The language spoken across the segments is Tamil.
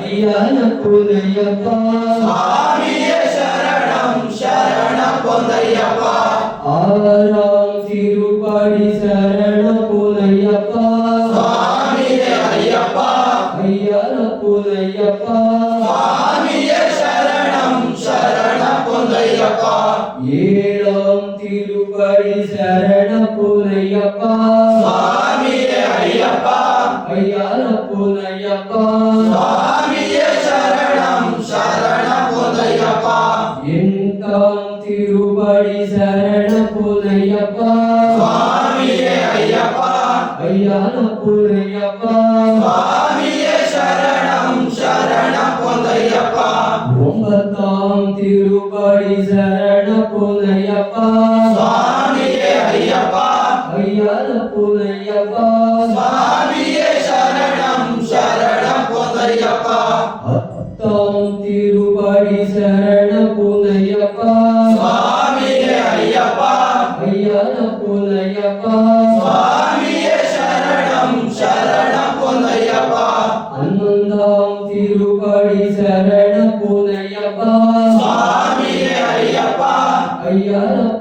ஐயப்பா சுவாமியே சரணம் சரண பொன்னையப்பா ஆறாம் திருப்படி சரண பொன்னையப்பா சுவாமியே ஐயப்பா பொன்னையப்பா சுவாமியே சரணம் சரண பொன்னையப்பா ஏழாம் திருப்படி சரண பொன்னையப்பா சுவாமியே ஐயப்பா பொன்னையப்பா சுவாமியே சரணம் சரண பொன்னையப்பா எட்டாம் திருப்படி சரண பொன்னையப்பா சுவாமியே ஐயப்பா பொன்னையப்பா சுவாமியே சரணம் சரண பொன்னையப்பா ஒன்பதாம் திருப்படி சரண பொன்னையப்பா சுவாமியே ஐயப்பா பொன்னையப்பா சுவாமியே சரணம் சரண பொன்னையப்பா பத்தாம் திருப்படி சரண பொன்னையப்பா சுவாமியே ஐயப்பா பொன்னையப்பா சுவாமியே சரணம் சரண பொன்னையப்பா பன்னெண்டாம் திருப்படி சரண பொன்னையப்பா சுவாமியே ஐயப்பா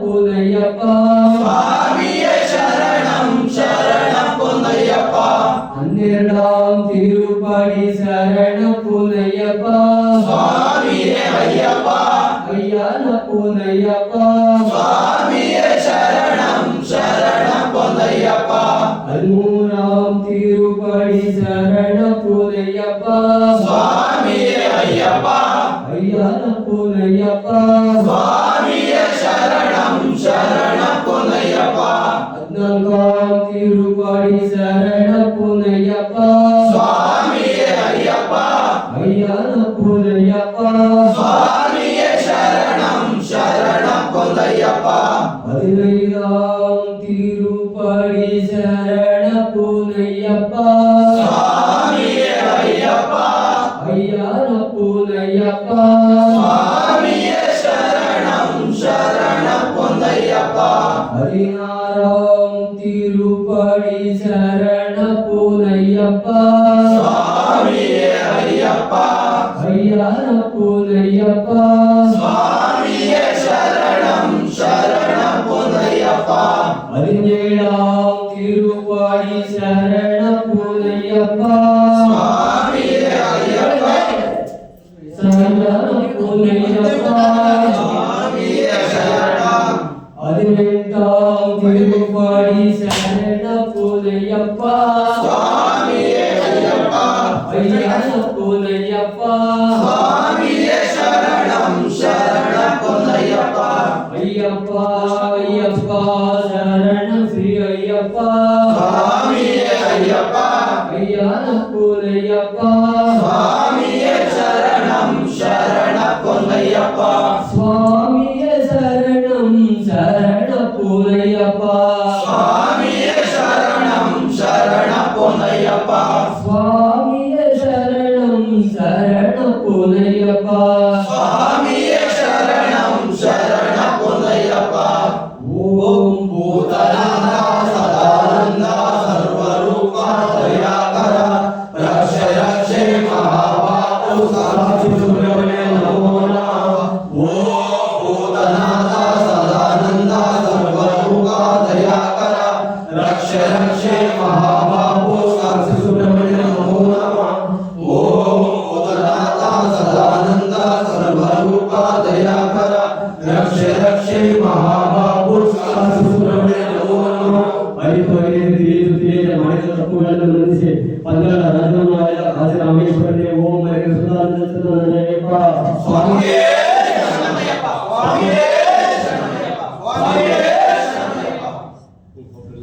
பொன்னையப்பா சுவாமியே சரணம் சரண பொன்னையப்பா பன்னிரண்டாம் திருப்படி சரண பொன்னையப்பா சுவாமியே ஐயப்பா பொன்னையப்பா சுவாமியே சரணம் சரண பொன்னையப்பா பதிமூணாம் திருப்படி சரண பொன்னையப்பா சுவாமியே ஐயப்பா பொன்னையப்பா சுவாமியே சரணம் சரண பொன்னையப்பா பதினான்காம் திருப்படி சரண பொன்னையப்பா சுவாமியே ஐயப்பா பொன்னையப்பா சுவாமியே சரணம் சரண பொன்னையப்பா பதினைந்தாம் திருப்படி சரண பொன்னையப்பா சுவாமியே ஐயப்பா பொன்னையப்பா சுவாமியே சரணம் சரண பொன்னையப்பா பதினாறாம் திருப்படி சரண பொன்னையப்பா சுவாமியே ஐயப்பா பொன்னையப்பா சுவாமியே சரணம் சரண பொன்னையப்பா பதினேழாம் திருப்படி சரண பொன்னையப்பா சுவாமியே ஐயப்பா சரண பொன்னையப்பா சுவாமியே சரணம் பதினெட்டாம் திருப்படி சரண பொன்னையப்பா சுவாமியே ஐயப்பா பொன்னையப்பா சுவாமியே சரணம் சரண பொன்னையப்பா ஐயப்பா சரண ஸ்ரீ ஐயப்பா சுவாமியே ஐயப்பா பொன்னையப்பா சுவாமியே சரணம் சரண பொன்னையப்பா சுவாமியே சரணம் சரண பொன்னையப்பா சுவாமியே சரணம் சரண பொன்னையப்பா சுவாமியே சரணம் சரண பொன்னையப்பா சுவாமியே சரணம் சரண பொன்னையப்பா ஓம் பூதநாத சதானந்த சர்வரூப தயாகர ரக்ஷ ரக்ஷே மகாபாபு சுப்ரமண்ய நமோ நமः ஓம் பூதநாத சதானந்த சர்வரூப தயாகர ரக்ஷ ரக்ஷே மகாபாபு சுப்ரமண்ய நமோ நமः ஓம் பூதநாத சதானந்த சர்வரூப தயாகர ரக்ஷ ரக்ஷே மಹಾபாபು ಸುಬ್ರಹ್ಮಣ್ಯ ನಮೋ ನಮಃ ಮನೆಯ ತಪ್ಪುಗಳನ್ನು ಮನ್ನಿಸಿ ಪಂಗಡ ರಾಜನಾಯ